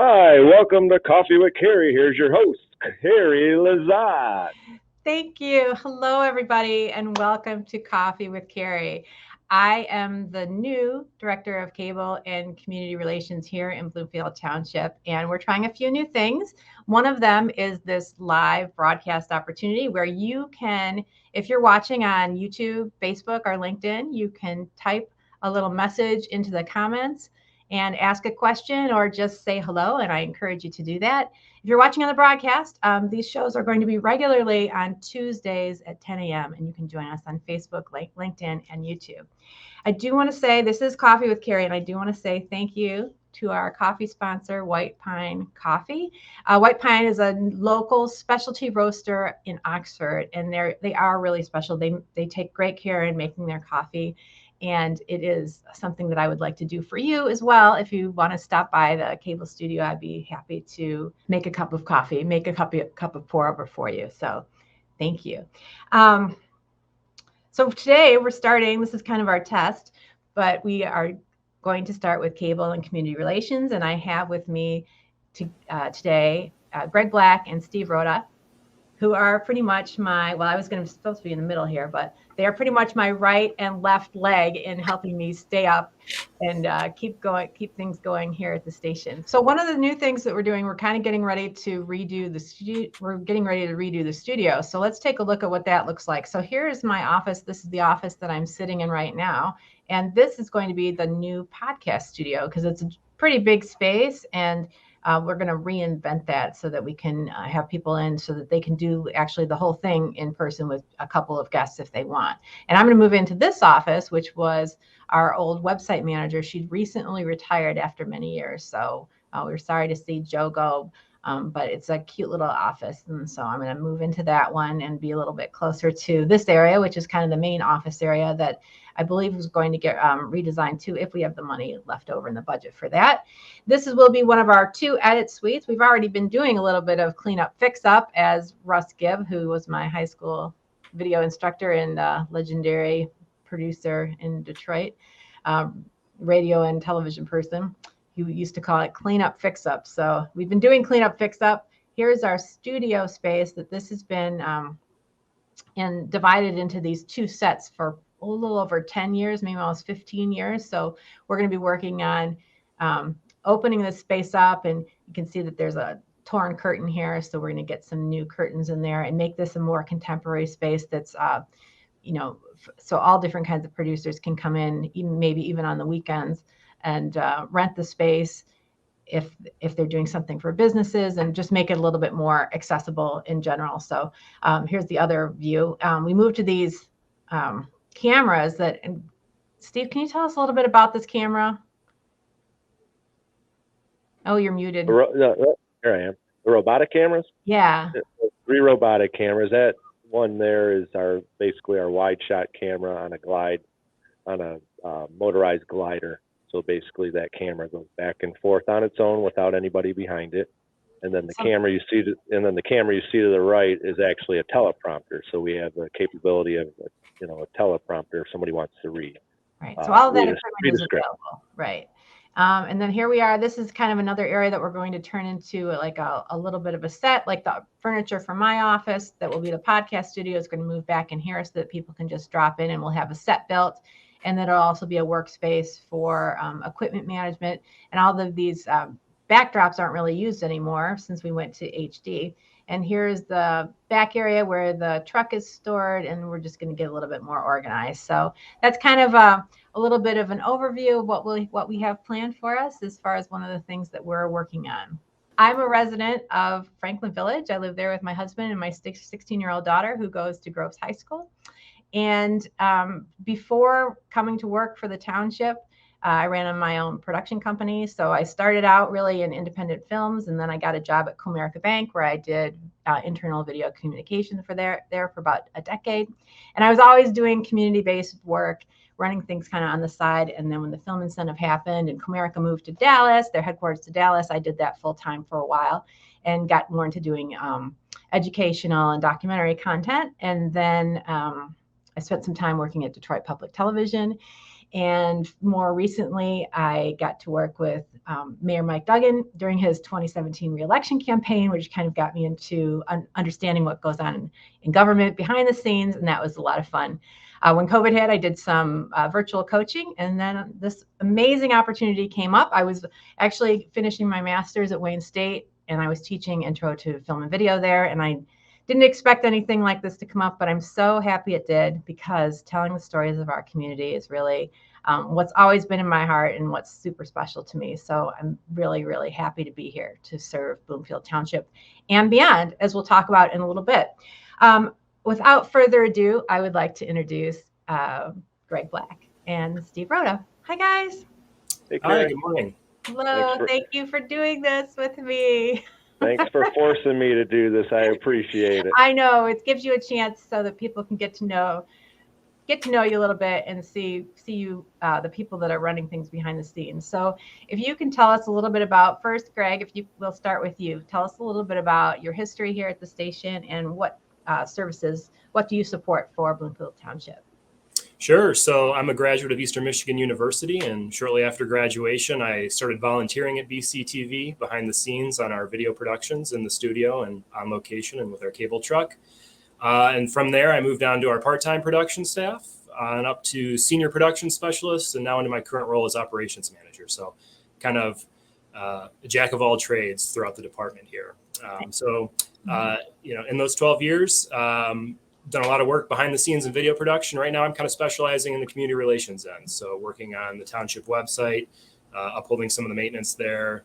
Hi, welcome to Coffee with Carrie. Here's your host, Carrie Lazat. Thank you. Hello, everybody, and welcome to Coffee with Carrie. I am the new Director of Cable and Community Relations here in Bloomfield Township, and we're trying a few new things. One of them is this live broadcast opportunity where you can, if you're watching on YouTube, Facebook, or LinkedIn, you can type a little message into the comments and ask a question or just say hello, and I encourage you to do that. If you're watching on the broadcast, these shows are going to be regularly on Tuesdays at 10 a.m. and you can join us on Facebook, LinkedIn, and YouTube. I do want to say this is Coffee with Carrie, and I do want to say thank you to our coffee sponsor, White Pine Coffee. White Pine is a local specialty roaster in Oxford, and they are really special. They take great care in making their coffee, and it is something that I would like to do for you as well. If you want to stop by the cable studio, I'd be happy to make a cup of coffee, make a cup of pour over for you. So thank you. So today we're starting, this is kind of our test, but we are going to start with cable and community relations. And I have with me today Greg Black and Steve Rhoda, who are pretty much I was supposed to be in the middle here, but they are pretty much my right and left leg in helping me stay up and keep things going here at the station. So one of the new things that we're doing, we're kind of getting ready to redo the studio. We're getting ready to redo the studio. So let's take a look at what that looks like. So here is my office. This is the office that I'm sitting in right now. And this is going to be the new podcast studio because it's a pretty big space, and we're going to reinvent that so that we can have people in so that they can do actually the whole thing in person with a couple of guests if they want. And I'm going to move into this office, which was our old website manager. She'd recently retired after many years. So we're sorry to see Joe go. But it's a cute little office. And so I'm going to move into that one and be a little bit closer to this area, which is kind of the main office area that I believe is going to get redesigned too, if we have the money left over in the budget for that. Will be one of our 2 edit suites. We've already been doing a little bit of cleanup, fix up, as Russ Gibb, who was my high school video instructor and legendary producer in Detroit, radio and television person. He used to call it cleanup fix up. So we've been doing cleanup fix up. Here's our studio space that this has been and divided into these 2 sets for a little over 10 years, maybe almost 15 years. So we're going to be working on opening this space up, and you can see that there's a torn curtain here. So we're going to get some new curtains in there and make this a more contemporary space that's, so all different kinds of producers can come in, maybe even on the weekends, and rent the space if they're doing something for businesses, and just make it a little bit more accessible in general. So here's the other view. We moved to these cameras and Steve, can you tell us a little bit about this camera? Oh, you're muted. Here I am. The robotic cameras? Yeah. 3 robotic cameras. That one there is basically our wide shot camera on a motorized glider. So basically that camera goes back and forth on its own without anybody behind it. And then the camera you see to the right is actually a teleprompter. So we have the capability of a teleprompter if somebody wants to read. Right. So all of that equipment is available. Right. And then here we are. This is kind of another area that we're going to turn into like a little bit of a set, like the furniture from my office that will be the podcast studio is going to move back in here so that people can just drop in, and we'll have a set built. And then it'll also be a workspace for equipment management. And all of these backdrops aren't really used anymore since we went to HD. And here's the back area where the truck is stored, and we're just going to get a little bit more organized. So that's kind of a little bit of an overview of what we have planned for us as far as one of the things that we're working on. I'm a resident of Franklin Village. I live there with my husband and my 16-year-old daughter who goes to Groves High School. And before coming to work for the township, I ran my own production company. So I started out really in independent films, and then I got a job at Comerica Bank where I did internal video communication there for about a decade. And I was always doing community-based work, running things kind of on the side. And then when the film incentive happened and Comerica moved to Dallas, their headquarters to Dallas, I did that full time for a while and got more into doing educational and documentary content. And then I spent some time working at Detroit Public Television. And more recently, I got to work with Mayor Mike Duggan during his 2017 reelection campaign, which kind of got me into understanding what goes on in government behind the scenes. And that was a lot of fun. When COVID hit, I did some virtual coaching, and then this amazing opportunity came up. I was actually finishing my master's at Wayne State, and I was teaching intro to film and video there. And I didn't expect anything like this to come up, but I'm so happy it did, because telling the stories of our community is really what's always been in my heart and what's super special to me. So I'm really, really happy to be here to serve Bloomfield Township and beyond, as we'll talk about in a little bit. Without further ado, I would like to introduce Greg Black and Steve Rhoda. Hi, guys. Hey, Carrie. Hi, good morning. Hello. Thank you for doing this with me. Thanks for forcing me to do this. I appreciate it. I know it gives you a chance so that people can get to know you a little bit and see you, the people that are running things behind the scenes. So if you can tell us a little bit about, first, Greg, we'll start with you. Tell us a little bit about your history here at the station and what services, what do you support for Bloomfield Township? Sure. So I'm a graduate of Eastern Michigan University, and shortly after graduation, I started volunteering at BCTV behind the scenes on our video productions in the studio and on location and with our cable truck. And from there, I moved on to our part-time production staff and up to senior production specialist, and now into my current role as operations manager. So kind of a jack of all trades throughout the department here. In those 12 years, done a lot of work behind the scenes in video production. Right now, I'm kind of specializing in the community relations end. So working on the township website, upholding some of the maintenance there,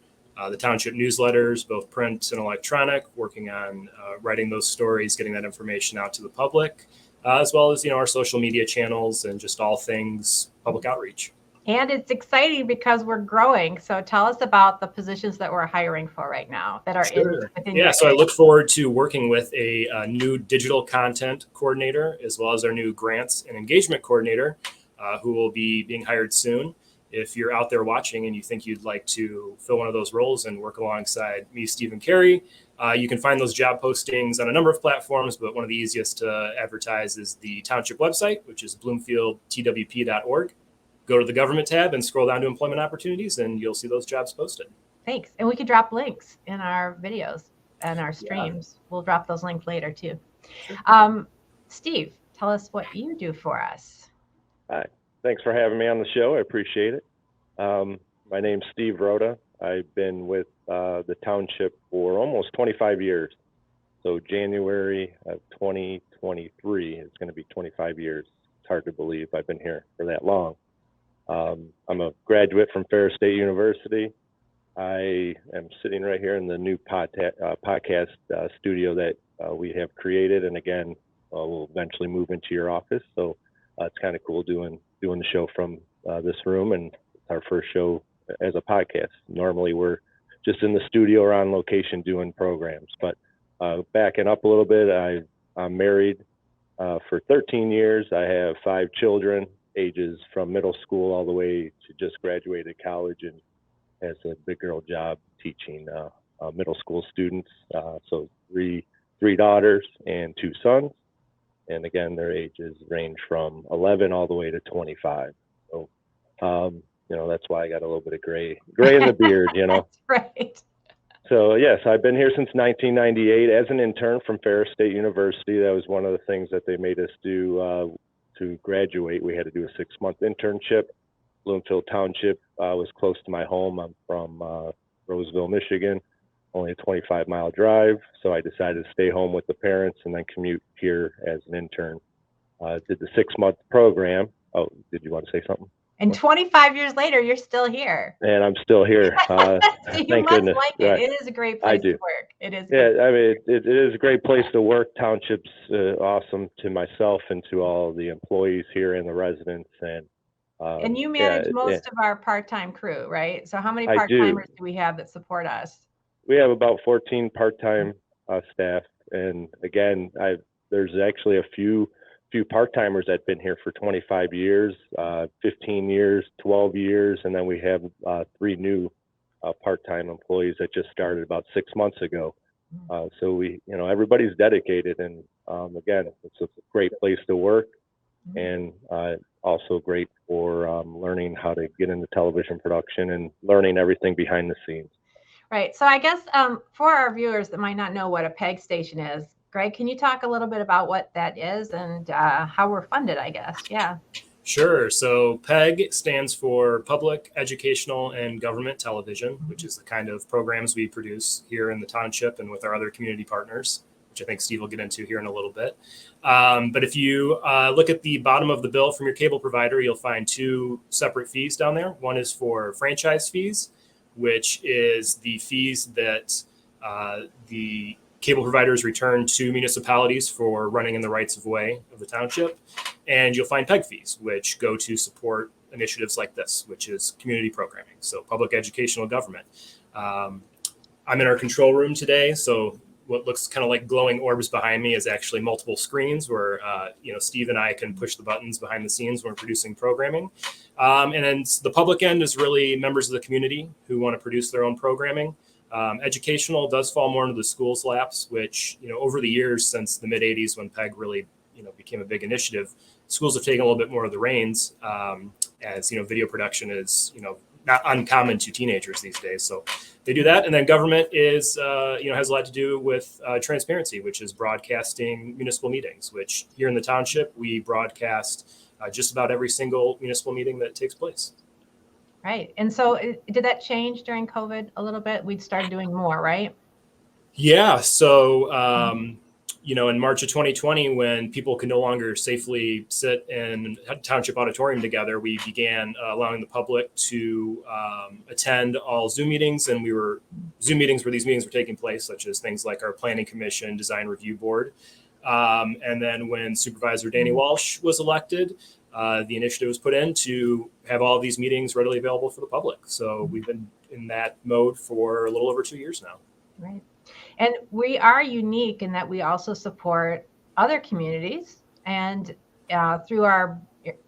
the township newsletters, both print and electronic, working on writing those stories, getting that information out to the public, as well as, our social media channels and just all things public outreach. And it's exciting because we're growing. So tell us about the positions that we're hiring for right now that are within So I look forward to working with a new digital content coordinator, as well as our new grants and engagement coordinator, who will be being hired soon. If you're out there watching and you think you'd like to fill one of those roles and work alongside me, Steve, and Carrie, you can find those job postings on a number of platforms, but one of the easiest to advertise is the township website, which is bloomfieldtwp.org. Go to the government tab and scroll down to employment opportunities, and you'll see those jobs posted. Thanks. And we could drop links in our videos and our streams. Yeah. We'll drop those links later too. Sure. Steve, tell us what you do for us. Hi. Thanks for having me on the show. I appreciate it. My name's Steve Rhoda. I've been with the township for almost 25 years. So January of 2023 is going to be 25 years. It's hard to believe I've been here for that long. I'm a graduate from Ferris State University. I am sitting right here in the new podcast studio that we have created, and again, we'll eventually move into your office. So it's kind of cool doing the show from this room, and it's our first show as a podcast. Normally, we're just in the studio or on location doing programs. But backing up a little bit, I'm married for 13 years. I have 5 children, ages from middle school all the way to just graduated college, and has a big girl job teaching middle school students. So three daughters and 2 sons. And again, their ages range from 11 all the way to 25. So, that's why I got a little bit of gray in the beard, That's right. So yes, I've been here since 1998 as an intern from Ferris State University. That was one of the things that they made us do to graduate. We had to do a 6-month internship. Bloomfield Township was close to my home. I'm from Roseville, Michigan, only a 25-mile drive. So I decided to stay home with the parents and then commute here as an intern. Did the 6-month program. Oh, did you want to say something? And 25 years later, you're still here. And I'm still here. Thank goodness. Like it. Right. It is a great place to work. It is. Yeah, I mean, it is a great place to work. Township's awesome to myself and to all the employees here and the residents. And you manage most of our part-time crew, right? So how many part-timers do we have that support us? We have about 14 part-time staff. And again, there's actually a few part-timers that have been here for 25 years, 15 years, 12 years, and then we have 3 new part-time employees that just started about 6 months ago. So we, everybody's dedicated, and again, it's a great place to work, and also great for learning how to get into television production and learning everything behind the scenes. Right. So I guess for our viewers that might not know what a PEG station is, Greg, can you talk a little bit about what that is and how we're funded, I guess? Yeah. Sure. So PEG stands for Public Educational and Government Television, which is the kind of programs we produce here in the township and with our other community partners, which I think Steve will get into here in a little bit. But if you look at the bottom of the bill from your cable provider, you'll find two separate fees down there. One is for franchise fees, which is the fees that the cable providers return to municipalities for running in the rights of way of the township. And you'll find PEG fees, which go to support initiatives like this, which is community programming, so public educational government. I'm in our control room today, so what looks kind of like glowing orbs behind me is actually multiple screens where Steve and I can push the buttons behind the scenes when we're producing programming. And then the public end is really members of the community who want to produce their own programming. Educational does fall more into the schools' laps, which, over the years since the mid 80s when PEG really, became a big initiative, schools have taken a little bit more of the reins as, video production is, not uncommon to teenagers these days. So they do that. And then government is, has a lot to do with transparency, which is broadcasting municipal meetings, which here in the township, we broadcast just about every single municipal meeting that takes place. Right. And so did that change during COVID a little bit? We'd started doing more, right? Yeah. So, in March of 2020, when people could no longer safely sit in a township auditorium together, we began allowing the public to attend all Zoom meetings. And Zoom meetings where these meetings were taking place, such as things like our Planning Commission Design Review Board. And then when Supervisor Danny Walsh was elected, the initiative was put in to have all of these meetings readily available for the public. So we've been in that mode for a little over 2 years now. Right. And we are unique in that we also support other communities. And through our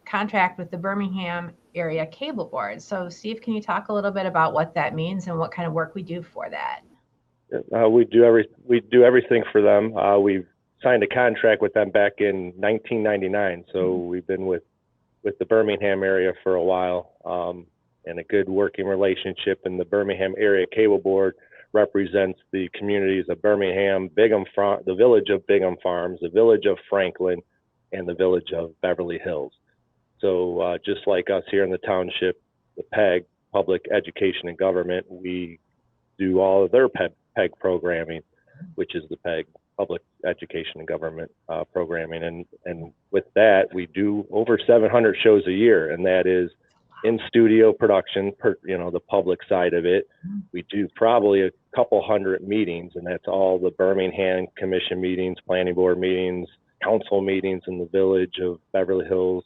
contract with the Birmingham Area Cable Board. So Steve, can you talk a little bit about what that means and what kind of work we do for that? We do everything for them. We've signed a contract with them back in 1999. So we've been with the Birmingham area for a while, and a good working relationship. And the Birmingham Area Cable Board represents the communities of Birmingham, the village of Bingham Farms, the village of Franklin, and the village of Beverly Hills. So just like us here in the township, the PEG, Public Education and Government, we do all of their PEG programming, which is the PEG, Public Education and Government programming. And with that, we do over 700 shows a year, and that is in studio production, the public side of it. We do probably a couple hundred meetings, and that's all the Birmingham Commission meetings, Planning Board meetings, council meetings in the village of Beverly Hills.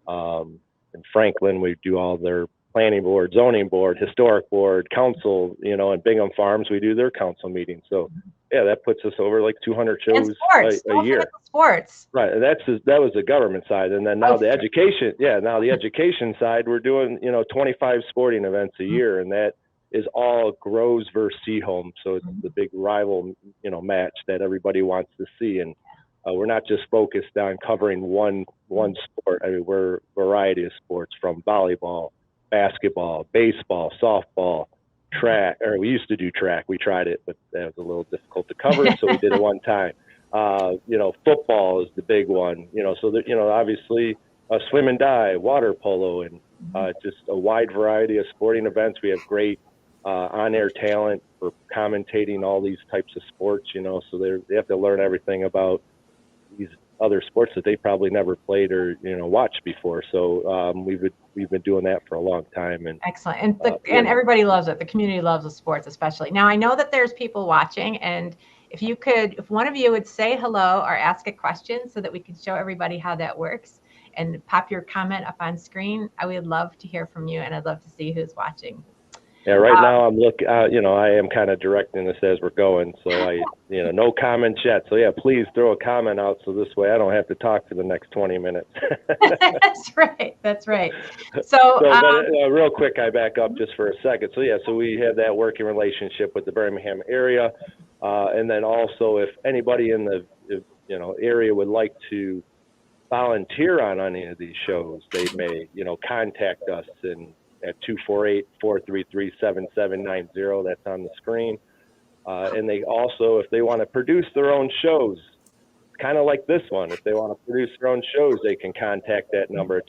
In Franklin, we do all their Planning Board, Zoning Board, Historic Board, Council, and Bingham Farms, we do their council meetings. So yeah, that puts us over like 200 shows a year. Sports. Right. And that was the government side. And then now the education. Yeah. Now the education side, we're doing, 25 sporting events a year, and that is all Groves versus Seaholm. So it's the big rival, match that everybody wants to see. And we're not just focused on covering one sport. I mean, we're a variety of sports, from volleyball, basketball, baseball, softball, track, or we used to do track. We tried it, but that was a little difficult to cover, so we did it one time. Football is the big one, so that, obviously swim and dive, water polo, and just a wide variety of sporting events. We have great on-air talent for commentating all these types of sports, so they have to learn everything about these other sports that they probably never played or watched before. So we've been doing that for a long time. And excellent. And everybody loves it. The community loves the sports, especially. Now I know that there's people watching, and if one of you would say hello or ask a question so that we could show everybody how that works, and pop your comment up on screen, I would love to hear from you, and I'd love to see who's watching. Yeah, right now I'm looking, I am kind of directing this as we're going. So no comments yet. So yeah, please throw a comment out, so this way I don't have to talk for the next 20 minutes. That's right. So real quick, I back up just for a second. So yeah, so we have that working relationship with the Birmingham area. And then also, if anybody in the area would like to volunteer on any of these shows, they may, contact us at 248-433-7790. That's on the screen. And they also, if they want to produce their own shows, kind of like this one, if they want to produce their own shows, they can contact that number at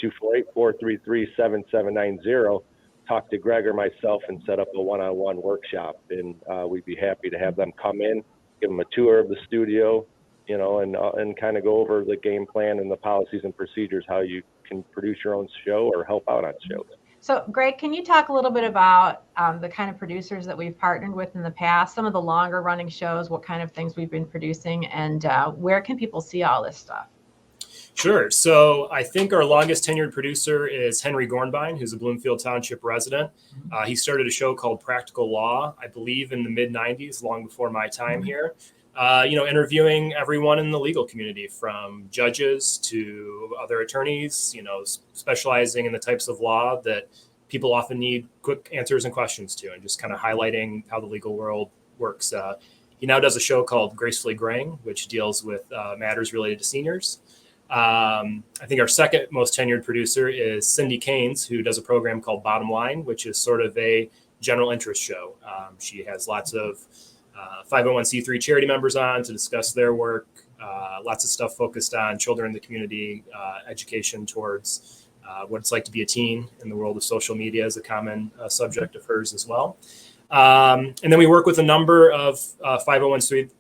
248-433-7790. Talk to Greg or myself and set up a one-on-one workshop. And we'd be happy to have them come in, give them a tour of the studio, and kind of go over the game plan and the policies and procedures, how you can produce your own show or help out on shows. So, Greg, can you talk a little bit about the kind of producers that we've partnered with in the past, some of the longer running shows, what kind of things we've been producing, and where can people see all this stuff? Sure. So I think our longest tenured producer is Henry Gornbein, who's a Bloomfield Township resident. He started a show called Practical Law, I believe in the mid-90s, long before my time here. Interviewing everyone in the legal community, from judges to other attorneys, specializing in the types of law that people often need quick answers and questions to, and just kind of highlighting how the legal world works. He now does a show called Gracefully Graying, which deals with matters related to seniors. I think our second most tenured producer is Cindy Keynes, who does a program called Bottom Line, which is sort of a general interest show. She has lots of 501c3 charity members on to discuss their work, lots of stuff focused on children in the community, education towards what it's like to be a teen in the world of social media is a common subject of hers as well. And then we work with a number of 501c3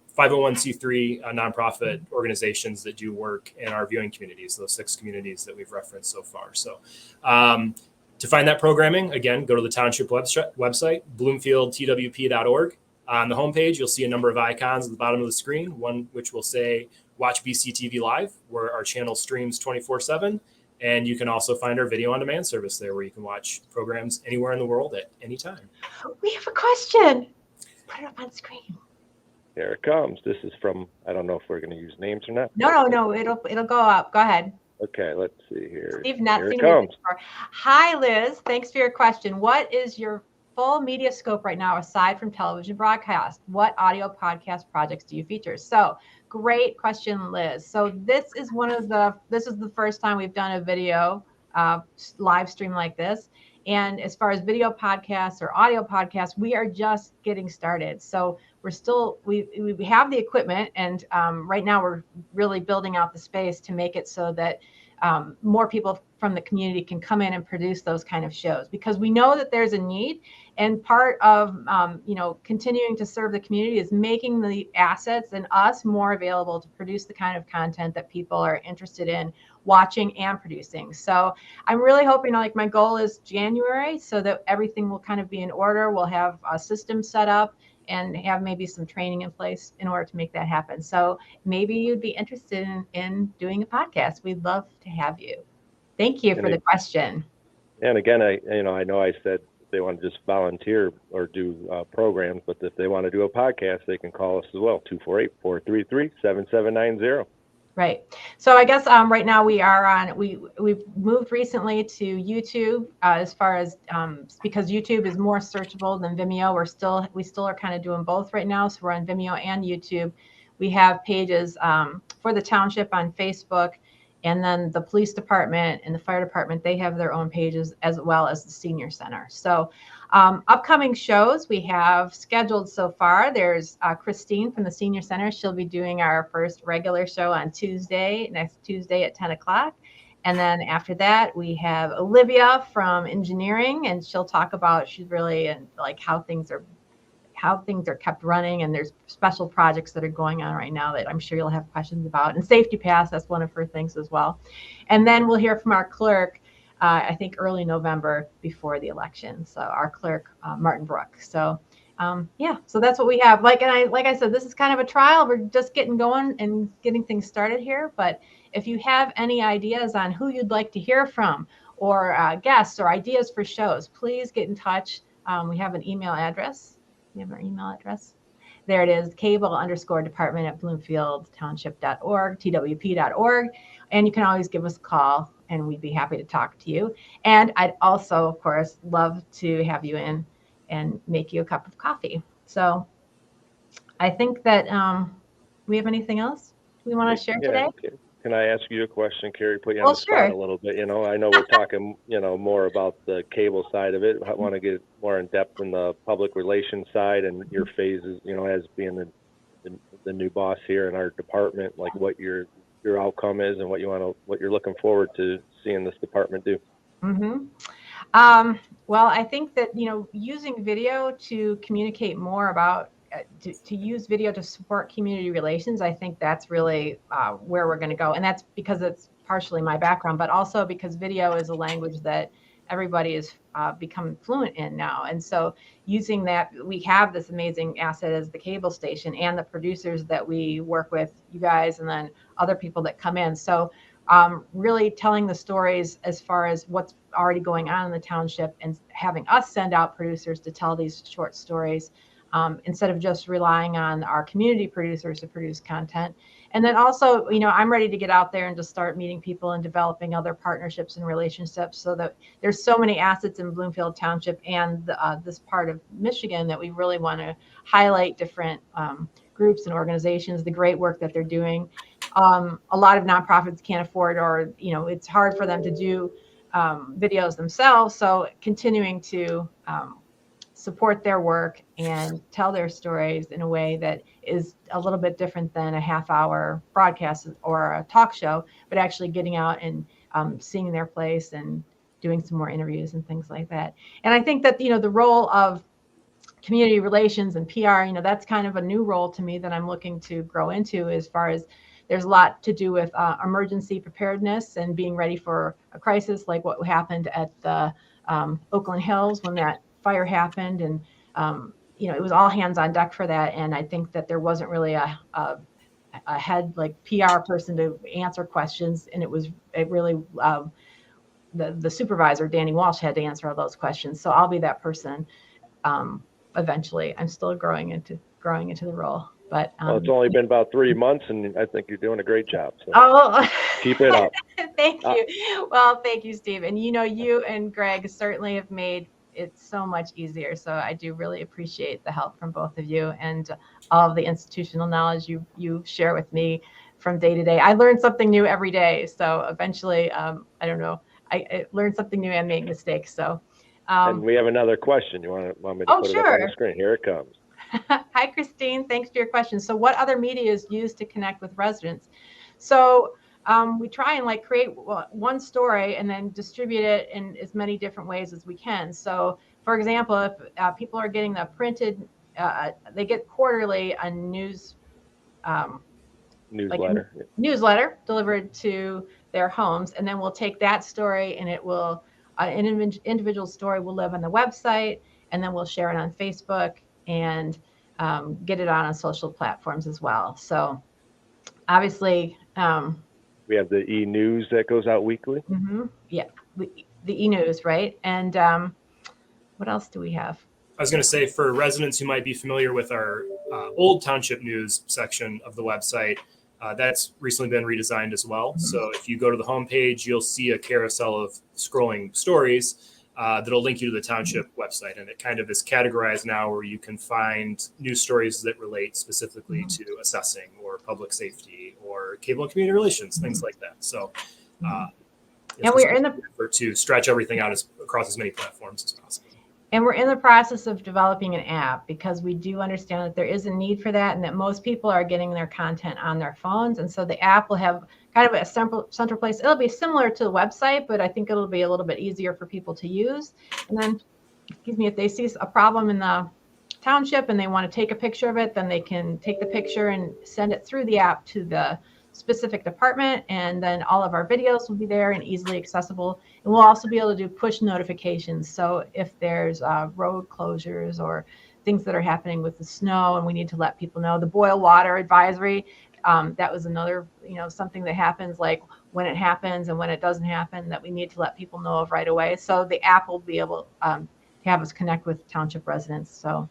nonprofit organizations that do work in our viewing communities, those 6 communities that we've referenced so far. So to find that programming, again, go to the township website, bloomfieldtwp.org. On the homepage, you'll see a number of icons at the bottom of the screen, one which will say Watch BCTV Live, where our channel streams 24/7. And you can also find our video on demand service there, where you can watch programs anywhere in the world at any time. We have a question. Put it up on screen. Here it comes. This is from, I don't know if we're going to use names or not. No, it'll go up. Go ahead. Okay, let's see here. Steve, not here seen it comes. before. Hi, Liz. Thanks for your question. What is your full media scope right now, aside from television broadcast? What audio podcast projects do you feature? So great question, Liz. So this is the first time we've done a video live stream like this. And as far as video podcasts or audio podcasts, we are just getting started. So we have the equipment, and right now we're really building out the space to make it so that more people from the community can come in and produce those kind of shows, because we know that there's a need. And part of continuing to serve the community is making the assets and us more available to produce the kind of content that people are interested in watching and producing. So I'm really hoping, my goal is January, so that everything will kind of be in order. We'll have a system set up and have maybe some training in place in order to make that happen. So maybe you'd be interested in doing a podcast. We'd love to have you. Thank you for the question. And again, I know I said they want to just volunteer or do programs, but if they want to do a podcast, they can call us as well, 248-433-7790. Right. So I guess right now we've moved recently to YouTube as far as because YouTube is more searchable than Vimeo. We still are kind of doing both right now. So we're on Vimeo and YouTube. We have pages for the township on Facebook, and then the police department and the fire department, they have their own pages, as well as the senior center. So upcoming shows we have scheduled so far. There's Christine from the senior center. She'll be doing our first regular show on next Tuesday at 10 o'clock. And then after that, we have Olivia from engineering, and she'll talk about, she's really how things are kept running, and there's special projects that are going on right now that I'm sure you'll have questions about. And Safety Pass, that's one of her things as well. And then we'll hear from our clerk, I think early November before the election. So our clerk, Martin Brook. So so that's what we have. Like I said, this is kind of a trial. We're just getting going and getting things started here. But if you have any ideas on who you'd like to hear from, or guests, or ideas for shows, please get in touch. We have an email address. We have our email address. There it is, cable_department@bloomfieldtownship.org, twp.org. And you can always give us a call, and we'd be happy to talk to you. And I'd also, of course, love to have you in and make you a cup of coffee. So I think that we have anything else we want to share today? Can I ask you a question, Carrie? Put you on Well, the spot sure. a little bit. I know we're talking, more about the cable side of it. I want to get more in depth in the public relations side and your phases, as being the new boss here in our department, like what your outcome is and what you're looking forward to seeing this department do. Mm-hmm. Well, I think that, using video to communicate more about, to use video to support community relations, I think that's really where we're going to go. And that's because it's partially my background, but also because video is a language that everybody has become fluent in now. And so using that, we have this amazing asset as the cable station and the producers that we work with, you guys, and then other people that come in. So really telling the stories as far as what's already going on in the township and having us send out producers to tell these short stories instead of just relying on our community producers to produce content. And then also, I'm ready to get out there and just start meeting people and developing other partnerships and relationships so that there's so many assets in Bloomfield Township and this part of Michigan that we really want to highlight different groups and organizations, the great work that they're doing. A lot of nonprofits can't afford, or it's hard for them to do videos themselves. So continuing to support their work and tell their stories in a way that is a little bit different than a half-hour broadcast or a talk show, but actually getting out and seeing their place and doing some more interviews and things like that. And I think that the role of community relations and PR, that's kind of a new role to me that I'm looking to grow into, as far as there's a lot to do with emergency preparedness and being ready for a crisis, like what happened at the Oakland Hills when that fire happened. And, it was all hands on deck for that. And I think that there wasn't really a head like PR person to answer questions. And it really, the supervisor, Danny Walsh, had to answer all those questions. So I'll be that person eventually. I'm still growing into the role. But well, it's only been about 3 months, and I think you're doing a great job. So oh, keep it up. Thank you. Well, thank you, Steve. And you and Greg certainly have made it so much easier. So I do really appreciate the help from both of you and all of the institutional knowledge you share with me from day to day. I learn something new every day. So eventually, I don't know, I learn something new and make mistakes. So. And we have another question. You want me to put it up on the screen? Here it comes. Hi, Christine. Thanks for your question. So what other media is used to connect with residents? So we try and create one story and then distribute it in as many different ways as we can. So for example, if people are getting the printed, they get quarterly a newsletter delivered to their homes. And then we'll take that story and it will, an individual story will live on the website, and then we'll share it on Facebook and get it on social platforms as well. So obviously, we have the e-news that goes out weekly. Mm-hmm. Yeah, the e-news, right? And what else do we have? I was going to say, for residents who might be familiar with our old township news section of the website, that's recently been redesigned as well. Mm-hmm. So if you go to the homepage, you'll see a carousel of scrolling stories that'll link you to the township website. And it kind of is categorized now where you can find news stories that relate specifically to assessing or public safety or cable and community relations, things like that. So and we're in the effort to stretch everything out across as many platforms as possible. And we're in the process of developing an app because we do understand that there is a need for that and that most people are getting their content on their phones. And so the app will have kind of a central place. It'll be similar to the website, but I think it'll be a little bit easier for people to use. And then, if they see a problem in the township and they want to take a picture of it, then they can take the picture and send it through the app to the specific department, and then all of our videos will be there and easily accessible. And we'll also be able to do push notifications. So if there's road closures or things that are happening with the snow and we need to let people know, the boil water advisory, that was another, something that happens, like when it happens and when it doesn't happen, that we need to let people know of right away. So the app will be able to have us connect with township residents. So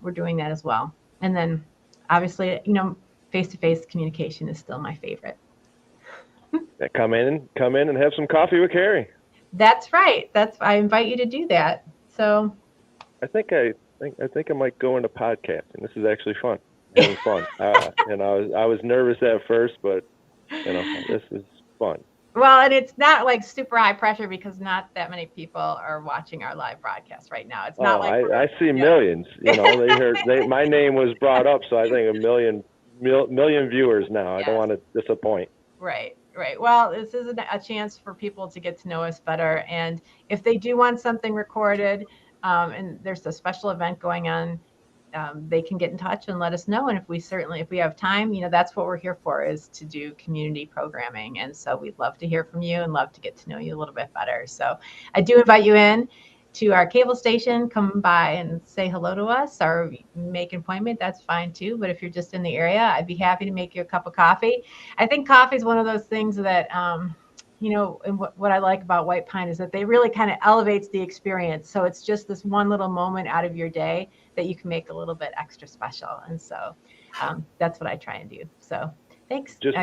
we're doing that as well. And then obviously, face-to-face communication is still my favorite. Come in and have some coffee with Carrie. That's right. I invite you to do that. So I think I might go into podcasting. This is actually fun. Having fun. And I was nervous at first, but This is fun. Well, and it's not like super high pressure because not that many people are watching our live broadcast right now. It's not like I see millions. My name was brought up, so I think a million viewers now. I don't want to disappoint. Right. Well, this is a chance for people to get to know us better. And if they do want something recorded, and there's a special event going on, they can get in touch and let us know. And if we have time, that's what we're here for, is to do community programming. And so we'd love to hear from you and love to get to know you a little bit better. So I do invite you in to our cable station. Come by and say hello to us, or make an appointment. That's fine too. But if you're just in the area, I'd be happy to make you a cup of coffee. I think coffee is one of those things that, and what I like about White Pine is that they really kind of elevates the experience. So it's just this one little moment out of your day that you can make a little bit extra special. And so that's what I try and do. So thanks. Sorry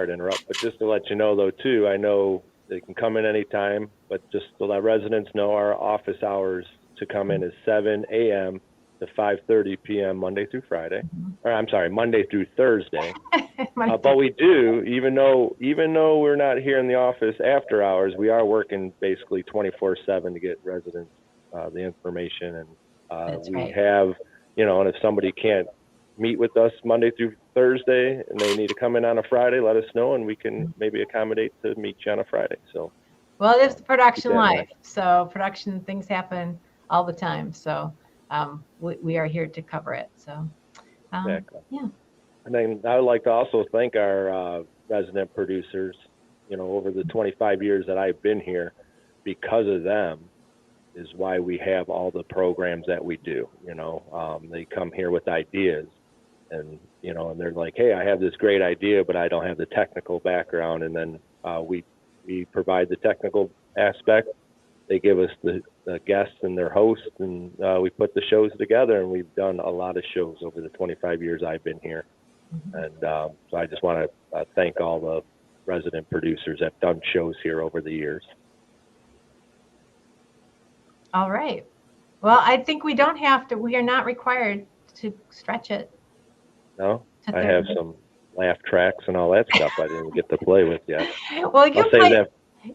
to interrupt, but just to let you know though too, I know they can come in anytime, but just to let residents know, our office hours to come in is 7 a.m. to 5:30 p.m. Monday through Friday, or I'm sorry, Monday through Thursday. But we do, even though we're not here in the office after hours, we are working basically 24/7 to get residents the information, and we have, and if somebody can't meet with us Monday through Thursday and they need to come in on a Friday, let us know and we can maybe accommodate to meet you on a Friday. So, well, it's production life. So production things happen all the time. So we are here to cover it. So exactly. Yeah. And then I would like to also thank our resident producers. Over the 25 years that I've been here, because of them is why we have all the programs that we do. They come here with ideas, and and they're like, hey, I have this great idea, but I don't have the technical background. And then we provide the technical aspect. They give us the guests and their hosts, and we put the shows together. And we've done a lot of shows over the 25 years I've been here. And so I just want to thank all the resident producers that have done shows here over the years. All right. Well, I think we don't have to. We are not required to stretch it. No, I have some laugh tracks and all that stuff I didn't get to play with yet. Well, you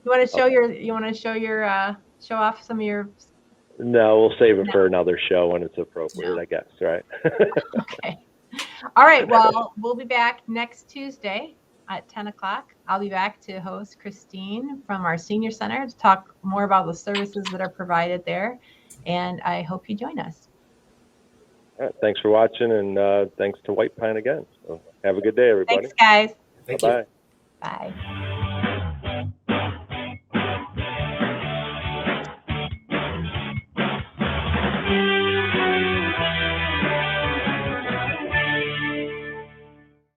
want to show show off some of your. No, we'll save it for another show when it's appropriate, I guess, right? Okay. All right. Well, we'll be back next Tuesday at 10 o'clock. I'll be back to host Christine from our senior center to talk more about the services that are provided there. And I hope you join us. All right, thanks for watching, and thanks to White Pine again. So have a good day, everybody. Thanks, guys. Thank you. Bye. Bye.